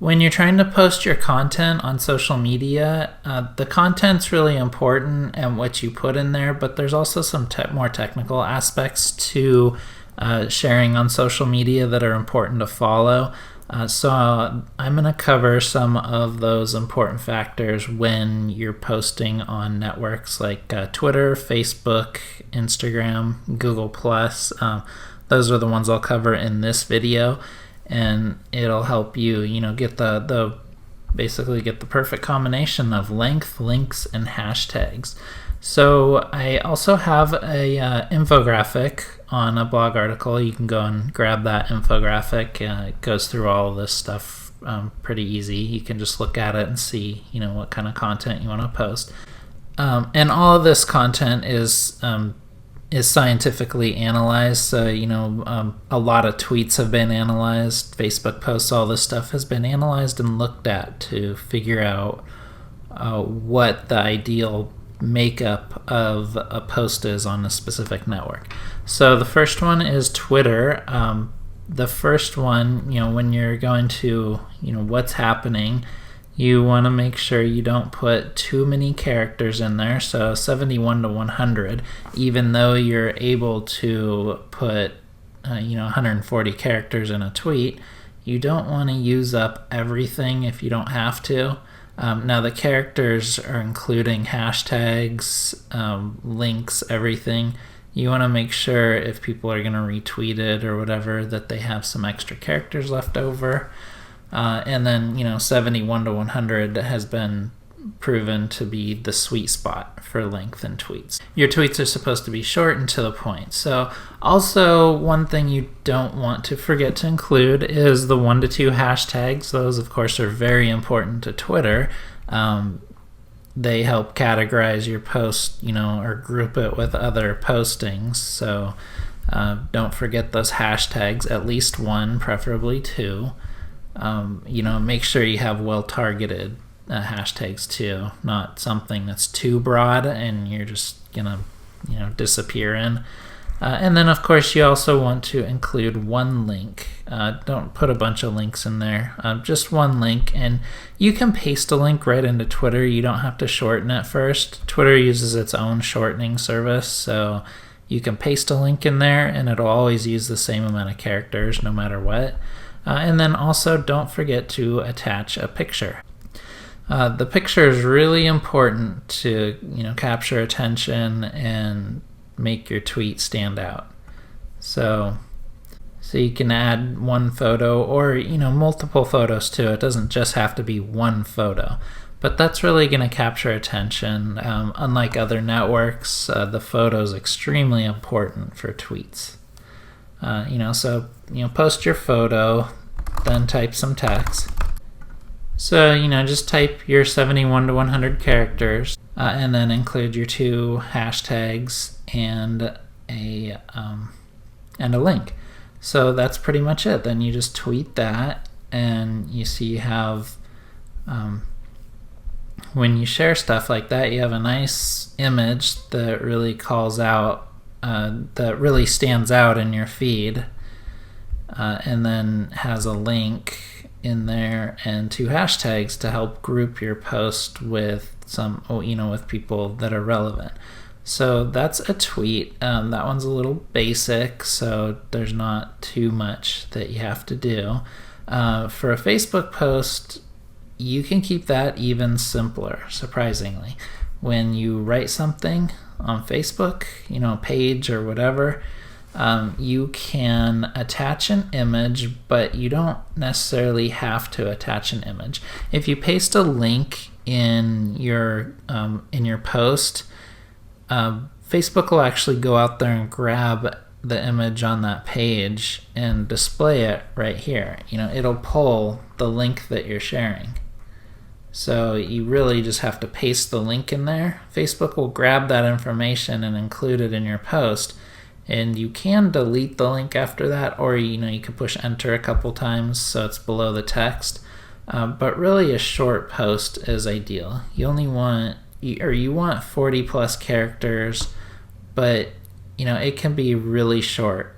When you're trying to post your content on social media, the content's really important and what you put in there, but there's also some more technical aspects to sharing on social media that are important to follow. So I'm going to cover some of those important factors when you're posting on networks like Twitter, Facebook, Instagram, Google+. Those are the ones I'll cover in this video, and it'll help you, get basically get the perfect combination of length, links, and hashtags. So I also have a infographic on a blog article. You can go and grab that infographic. It goes through all of this stuff pretty easy. You can just look at it and see, what kind of content you want to post. And all of this content is scientifically analyzed. So, a lot of tweets have been analyzed. Facebook posts, all this stuff has been analyzed and looked at to figure out what the ideal makeup of a post is on a specific network. So the first one is Twitter. The first one, when you're going to, what's happening, you want to make sure you don't put too many characters in there. So 71 to 100, even though you're able to put 140 characters in a tweet, you don't want to use up everything if you don't have to. Now the characters are including hashtags, links, everything. You want to make sure if people are going to retweet it or whatever that they have some extra characters left over. And then 71 to 100 has been proven to be the sweet spot for length in tweets. Your tweets are supposed to be short and to the point. So also one thing you don't want to forget to include is the 1 to 2 hashtags. Those of course are very important to Twitter. They help categorize your post, or group it with other postings. So don't forget those hashtags, at least 1, preferably 2. Make sure you have well-targeted hashtags too, not something that's too broad and you're just gonna disappear in. And then of course you also want to include one link. Don't put a bunch of links in there, just one link, and you can paste a link right into Twitter. You don't have to shorten it first. Twitter uses its own shortening service, so you can paste a link in there and it'll always use the same amount of characters no matter what. And then also don't forget to attach a picture. The picture is really important to capture attention and make your tweet stand out. So you can add one photo or multiple photos too. It doesn't just have to be one photo, but that's really going to capture attention. Unlike other networks, the photo is extremely important for tweets. So post your photo, then type some text. So, just type your 71 to 100 characters, and then include your 2 hashtags and a link. So that's pretty much it. Then you just tweet that, and you see you have, when you share stuff like that, you have a nice image that really calls out, that really stands out in your feed, and then has a link in there and 2 hashtags to help group your post with with people that are relevant. So that's a tweet. That one's a little basic, so there's not too much that you have to do. For a Facebook post, you can keep that even simpler, surprisingly. When you write something on Facebook, a page or whatever, you can attach an image, but you don't necessarily have to attach an image. If you paste a link in your post, Facebook will actually go out there and grab the image on that page and display it right here. It'll pull the link that you're sharing. So you really just have to paste the link in there. Facebook will grab that information and include it in your post. And you can delete the link after that, or you can push enter a couple times so it's below the text. But really a short post is ideal. You want 40 plus characters, but it can be really short.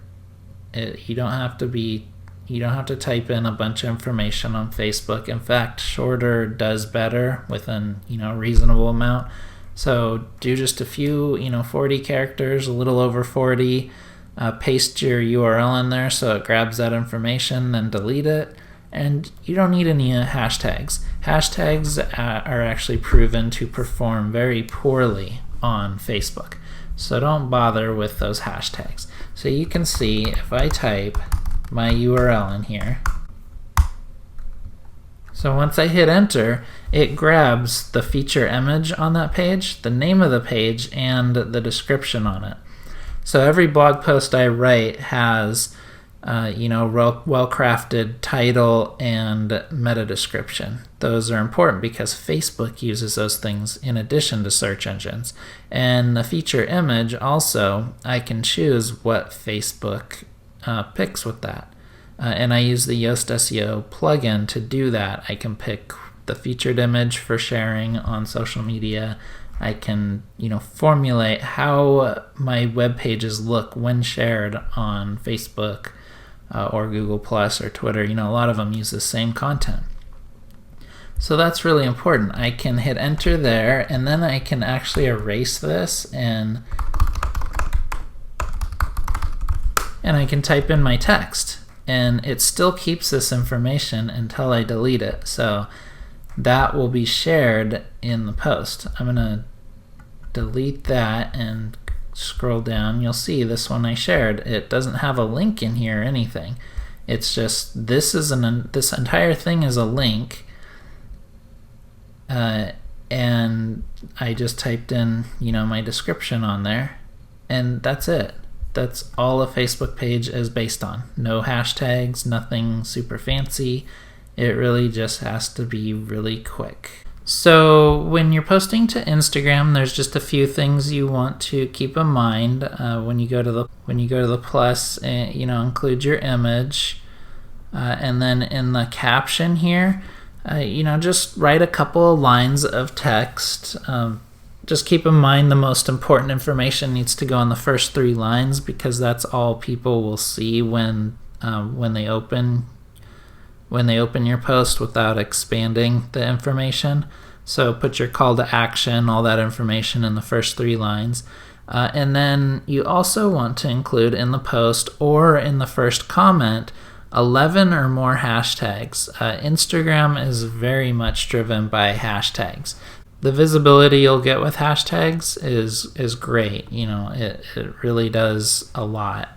You don't have to be You don't have to type in a bunch of information on Facebook. In fact, shorter does better within, a reasonable amount. So do just a few, 40 characters, a little over 40. Paste your URL in there so it grabs that information, then delete it. And you don't need any hashtags. Hashtags are actually proven to perform very poorly on Facebook. So don't bother with those hashtags. So you can see if I type my URL in here, so once I hit enter, it grabs the feature image on that page, the name of the page, and the description on it. So every blog post I write has well-crafted title and meta description. Those are important because Facebook uses those things in addition to search engines. And the feature image also, I can choose what Facebook picks with that. And I use the Yoast SEO plugin to do that. I can pick the featured image for sharing on social media. I can, formulate how my web pages look when shared on Facebook or Google Plus or Twitter. A lot of them use the same content. So that's really important. I can hit enter there, and then I can actually erase this, and I can type in my text. And it still keeps this information until I delete it. So that will be shared in the post. I'm going to delete that and scroll down. You'll see this one I shared. It doesn't have a link in here or anything. It's just this entire thing is a link. And I just typed in, my description on there, and that's it. That's all a Facebook page is based on. No hashtags, nothing super fancy. It really just has to be really quick. So when you're posting to Instagram, there's just a few things you want to keep in mind. When you go to the plus, include your image, and then in the caption here, just write a couple of lines of text. Just keep in mind the most important information needs to go in the first 3 lines, because that's all people will see when they open your post without expanding the information. So put your call to action, all that information in the first 3 lines. And then you also want to include in the post or in the first comment 11 or more hashtags. Instagram is very much driven by hashtags. The visibility you'll get with hashtags is great. It really does a lot.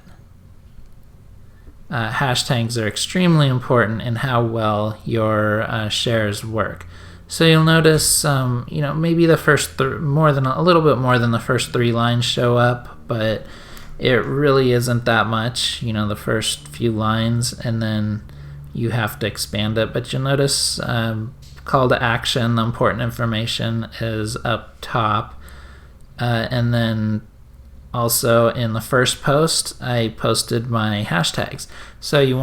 Hashtags are extremely important in how well your shares work. So you'll notice, maybe the first a little bit more than the first 3 lines show up, but it really isn't that much. The first few lines, and then you have to expand it. But you'll notice. Call to action, the important information is up top, and then also in the first post I posted my hashtags. So you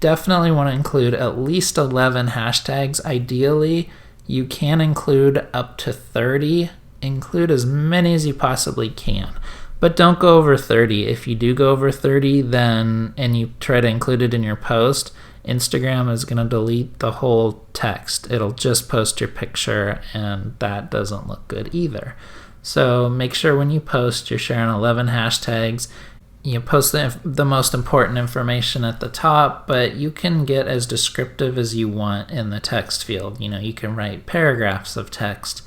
definitely want to include at least 11 hashtags. Ideally you can include up to 30. Include as many as you possibly can, but don't go over 30. If you do go over 30 and you try to include it in your post, Instagram is going to delete the whole text. It'll just post your picture, and that doesn't look good either. So make sure when you post, you're sharing 11 hashtags. You post the most important information at the top, but you can get as descriptive as you want in the text field. You can write paragraphs of text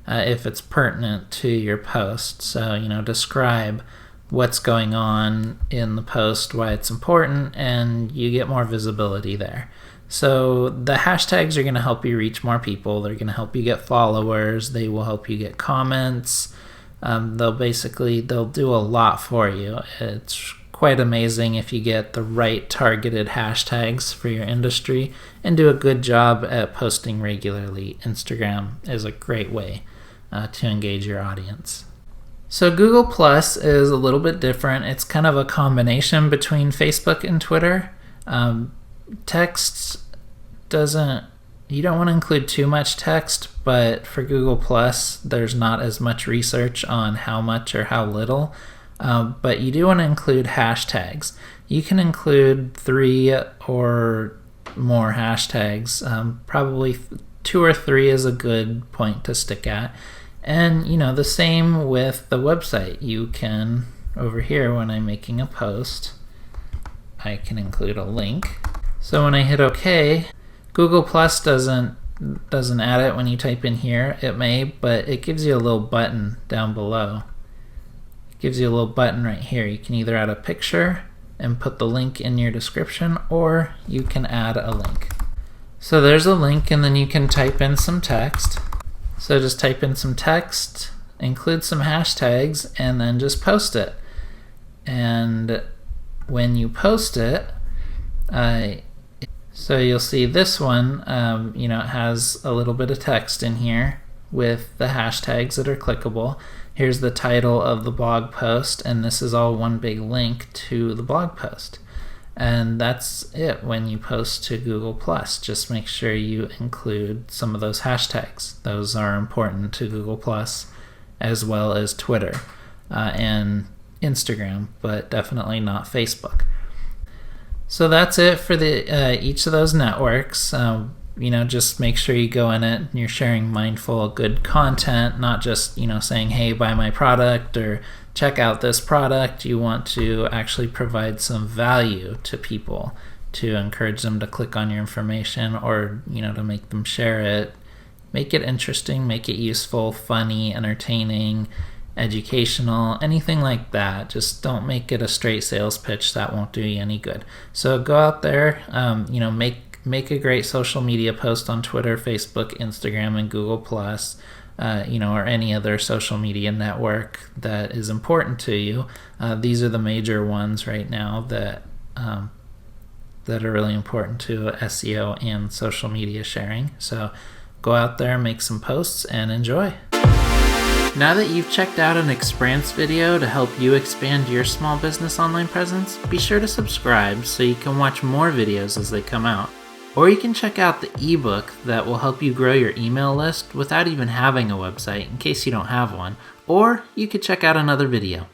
if it's pertinent to your post. So, describe what's going on in the post, why it's important, and you get more visibility there. So the hashtags are going to help you reach more people. They're going to help you get followers. They will help you get comments. They'll do a lot for you. It's quite amazing if you get the right targeted hashtags for your industry and do a good job at posting regularly. Instagram is a great way to engage your audience. So Google Plus is a little bit different. It's kind of a combination between Facebook and Twitter. You don't want to include too much text, but for Google Plus, there's not as much research on how much or how little. but you do want to include hashtags. You can include 3 or more hashtags. Probably 2 or 3 is a good point to stick at. And the same with the website. You can, over here when I'm making a post, I can include a link. So when I hit OK, Google Plus doesn't add it when you type in here. It may, but it gives you a little button down below. It gives you a little button right here. You can either add a picture and put the link in your description, or you can add a link. So there's a link, and then you can type in some text. So just type in some text, include some hashtags, and then just post it. And when you post it, so you'll see this one, it has a little bit of text in here with the hashtags that are clickable. Here's the title of the blog post, and this is all one big link to the blog post. And that's it when you post to Google+. Just make sure you include some of those hashtags. Those are important to Google+, as well as Twitter and Instagram, but definitely not Facebook. So that's it for each of those networks. Just make sure you go in it and you're sharing mindful, good content, not just, saying, hey, buy my product or check out this product. You want to actually provide some value to people to encourage them to click on your information, or, to make them share it. Make it interesting, make it useful, funny, entertaining, educational, anything like that. Just don't make it a straight sales pitch. That won't do you any good. So go out there, make a great social media post on Twitter, Facebook, Instagram, and Google+, or any other social media network that is important to you. These are the major ones right now that are really important to SEO and social media sharing. So go out there, make some posts, and enjoy. Now that you've checked out an Exprance video to help you expand your small business online presence, be sure to subscribe so you can watch more videos as they come out. Or you can check out the ebook that will help you grow your email list without even having a website in case you don't have one. Or you could check out another video.